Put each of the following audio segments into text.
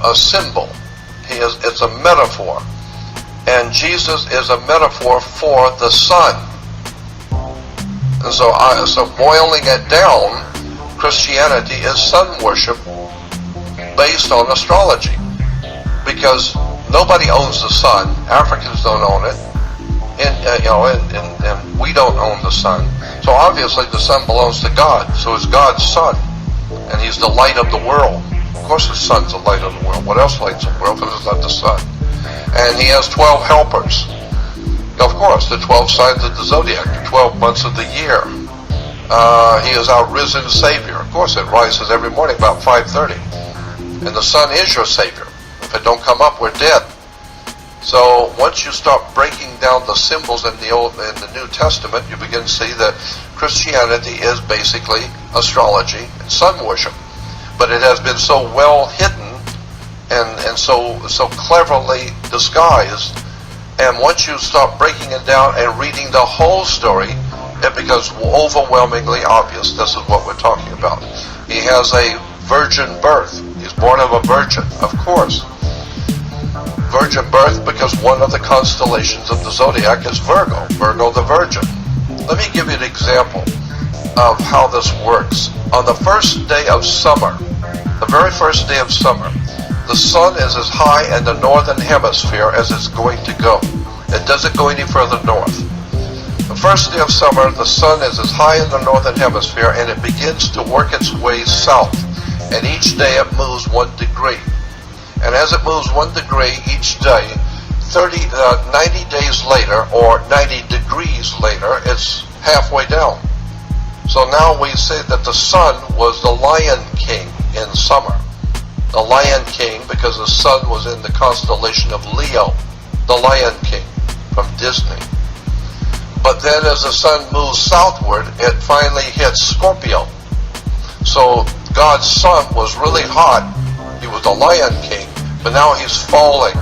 a symbol. It's a metaphor. And Jesus is a metaphor for the sun. And so boiling it down, Christianity is sun worship based on astrology. Because nobody owns the sun. Africans don't own it. And we don't own the sun. So obviously the sun belongs to God. So it's God's son. And he's the light of the world. Of course the sun's the light of the world. What else lights the world if it's not the sun? And he has 12 helpers. Of course, the 12 signs of the zodiac, the 12 months of the year. He is our risen Savior. Of course, it rises every morning about 5:30. And the sun is your Savior. If it don't come up, we're dead. So once you start breaking down the symbols in the Old and the New Testament, you begin to see that Christianity is basically astrology and sun worship. But it has been so well hidden and so cleverly disguised. And once you start breaking it down and reading the whole story, it becomes overwhelmingly obvious. This is what we're talking about. He has a virgin birth. He's born of a virgin, of course. Virgin birth because one of the constellations of the zodiac is Virgo. Virgo the virgin. Let me give you an example of how this works. On the first day of summer, the very first day of summer, the sun is as high in the northern hemisphere as it's going to go. It doesn't go any further north. The first day of summer, the sun is as high in the northern hemisphere and it begins to work its way south. And each day it moves 1 degree. And as it moves 1 degree each day, 90 days later, or 90 degrees later, it's halfway down. So now we say that the sun was the Lion King in summer. The Lion King, because the sun was in the constellation of Leo, the Lion King from Disney. But then as the sun moves southward, it finally hits Scorpio. So God's son was really hot. He was the Lion King, but now he's falling.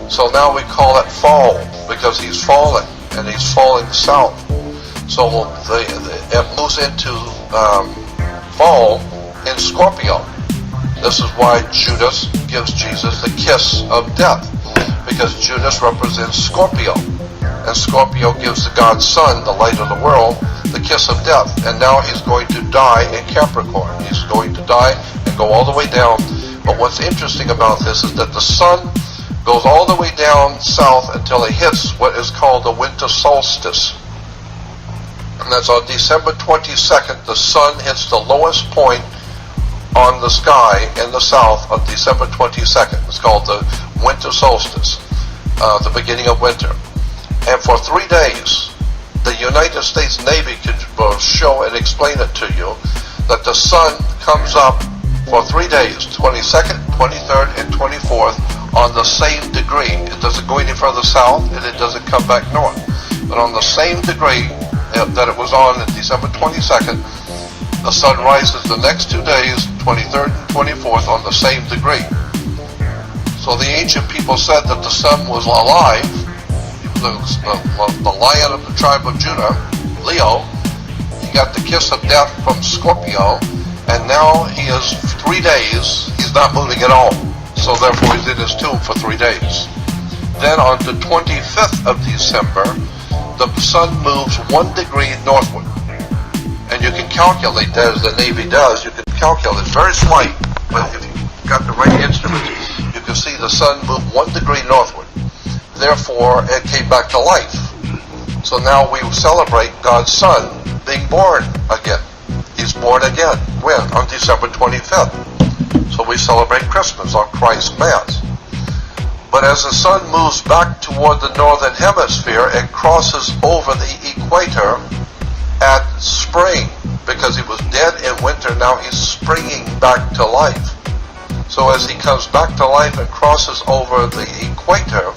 So now we call it fall, because he's falling, and he's falling south. So it moves into fall in Scorpio. This is why Judas gives Jesus the kiss of death, because Judas represents Scorpio, and Scorpio gives the God's son, the light of the world, the kiss of death. And now he's going to die in Capricorn. He's going to die and go all the way down. But what's interesting about this is that the sun goes all the way down south until it hits what is called the winter solstice. And that's on December 22nd, the sun hits the lowest point on the sky in the south on December 22nd. It's called the winter solstice, the beginning of winter. And for 3 days, the United States Navy will show and explain it to you that the sun comes up for 3 days, 22nd, 23rd, and 24th, on the same degree. It doesn't go any further south, and it doesn't come back north. But on the same degree that it was on December 22nd, the sun rises the next 2 days, 23rd and 24th, on the same degree. So the ancient people said that the sun was alive. The lion of the tribe of Judah, Leo, he got the kiss of death from Scorpio, and now he is 3 days, he's not moving at all. So therefore he's in his tomb for 3 days. Then on the 25th of December, the sun moves 1 degree northward. And you can calculate that, as the Navy does. You can calculate, very slight, but if you've got the right instrument, you can see the sun move 1 degree northward. Therefore, it came back to life. So now we celebrate God's son being born again. He's born again. When? On December 25th. So we celebrate Christmas on Christ's Mass. But as the sun moves back toward the northern hemisphere, it crosses over the equator at spring, because he was dead in winter. Now he's springing back to life. So as he comes back to life and crosses over the equator,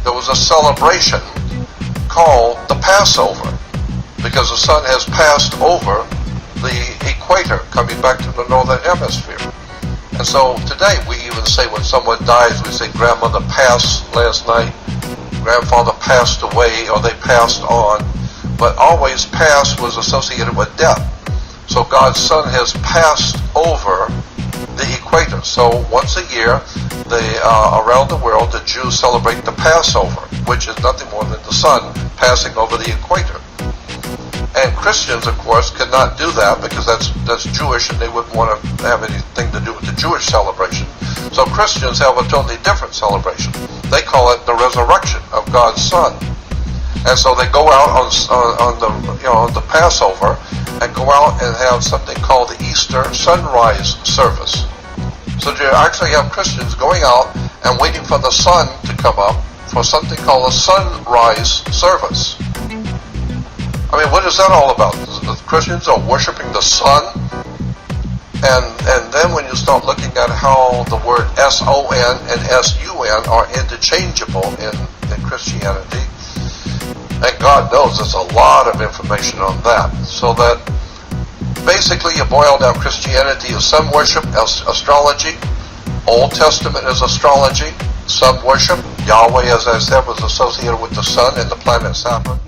there was a celebration called the Passover, because the sun has passed over the equator, coming back to the northern hemisphere. And so today we even say when someone dies, we say grandmother passed last night, grandfather passed away, or they passed on. But always past was associated with death. So God's son has passed over the equator. So once a year, around the world, the Jews celebrate the Passover, which is nothing more than the sun passing over the equator. And Christians, of course, cannot do that because that's Jewish, and they wouldn't want to have anything to do with the Jewish celebration. So Christians have a totally different celebration. They call it the resurrection of God's Son. And so they go out on the Passover and go out and have something called the Easter sunrise service. So you actually have Christians going out and waiting for the sun to come up for something called a sunrise service. I mean, what is that all about? The Christians are worshiping the sun, and then when you start looking at how the word S-O-N and S-U-N are interchangeable in Christianity, and God knows there's a lot of information on that. So that basically you boil down Christianity is sun worship, astrology. Old Testament is astrology, sun worship. Yahweh, as I said, was associated with the sun and the planet Saturn.